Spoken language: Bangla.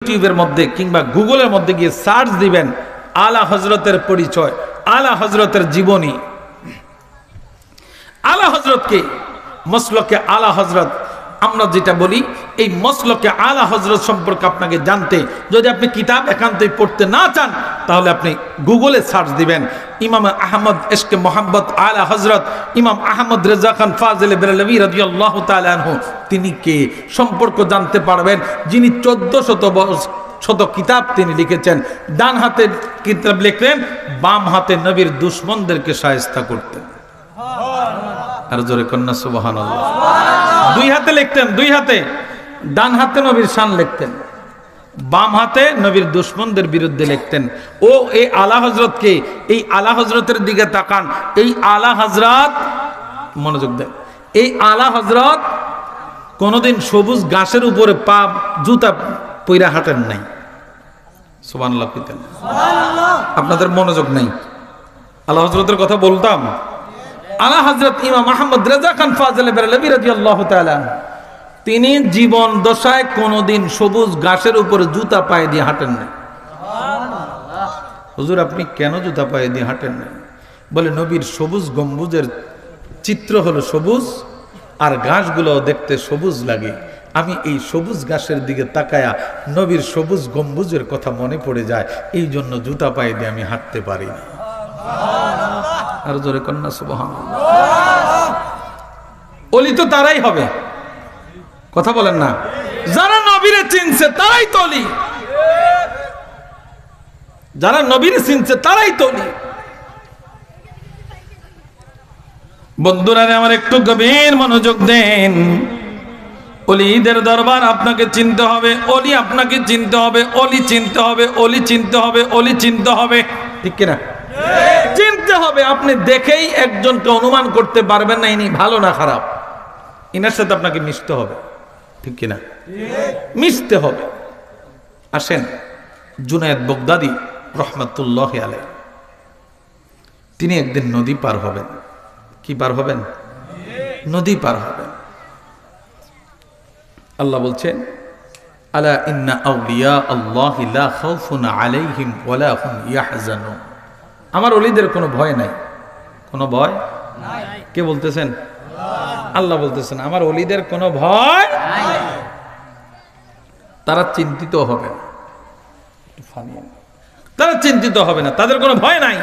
ইউটিউবের মধ্যে কিংবা গুগলের মধ্যে গিয়ে সার্চ দিবেন আলা হযরতের পরিচয়, আলা হযরতের জীবনী। আলা হযরতকে মসলকে আলা হযরত আমরা যেটা বলি, এই মসলকে আলা হযরত সম্পর্কে আপনাকে জানতে যদি আপনি কিতাব একান্তই পড়তে না চান, তাহলে আপনি গুগলে সার্চ দিবেন ইমাম আহমদ ইশকে মোহাম্মদ আলা হযরত, ইমাম আহমদ রেজা খান ফাজিল বেরেলভী রাদিয়াল্লাহু তাআলা আনহু, তিনি কে সম্পর্ক জানতে পারবেন, যিনি 1400 কিতাব তিনি লিখেছেন। ডান হাতে কিতাব লিখলেন, বাম হাতে নবীর দুশমনদেরকে শায়েস্তা করতেন। আর জোরে কন্যা সুবহানাল্লাহ। দুই হাতে লিখতেন, দুই হাতে, ডান হাতে নবীর শান লিখতেন, বাম হাতে নবীর দুশমনদের বিরুদ্ধে লিখতেন। ও এই আলা হযরতকে, এই আলা হযরতের দিকে তাকান। এই আলা হযরত, মনোযোগ দেন, এই আলা হযরত কোনদিন সবুজ ঘাসের উপরে পা জুতা পইরা হাঁটেন নাই। সুবহানাল্লাহ। আপনাদের মনোযোগ নাই। আলা হযরতের কথা বলতাম। আলা হযরত ইমাম আহমদ রেজা খান ফাজিল বেরেলভী রাদিয়াল্লাহু তাআলা, তিনি জীবন দশায় কোনদিন সবুজ ঘাসের উপরে জুতা পায়ে দিয়ে হাঁটেন নাই। হুজুর আপনি কেন জুতা পায়ে দিয়ে হাঁটেন নাই? বলে নবীর সবুজ গম্বুজের চিত্র হলো সবুজ, আর ঘাসগুলো দেখতে সবুজ লাগে। আমি এই সবুজ ঘাসের দিকে তাকায়া নবীর সবুজ গম্বুজের কথা মনে পড়ে যায়, এই জন্য জুতা পায়ে দিয়ে আমি হাঁটতে পারি না। আর জোরে কন্যা সুবহানাল্লাহ। ওলি তো তারাই হবে, কথা বলেন না, যারা নবীরে চিনছে তারাই তো ওলি, যারা নবীরে চিনছে তারাই তো ওলি। বন্ধুরা আমার একটু গভীর মনোযোগ দেন। ওলিদের দরবার আপনাকে চিনতে হবে, ওলি আপনাকে চিনতে হবে, ওলি চিনতে হবে, ওলি চিনতে হবে, ওলি চিনতে হবে, ঠিক কিনা? চিনতে হবে। আপনি দেখেই একজনকে অনুমান করতে পারবেন না ইনি ভালো না খারাপ, ইনার সাথে আপনাকে মিশতে হবে, ঠিক কিনা? মিশতে হবে। আসেন, জুনায়েদ বাগদাদি রহমাতুল্লাহি আলাইহি, তিনি একদিন নদী পার হবেন। কি পার হবেন? নদী পার হবেন। আল্লাহ বলছেন, আলা ইন্না আউলিয়া আল্লাহি লা খাউফুন আলাইহিম ওয়ালা হুম ইয়াহজানুন। আমার ওলিদের কোনো ভয় নাই, কোনো ভয় নাই। কে বলতেছেন? আল্লাহ বলতেছেন আমার ওলিদের কোনো ভয় নাই, তারা চিন্তিত হবে না, তারা চিন্তিত হবে না, তাদের কোনো ভয় নাই।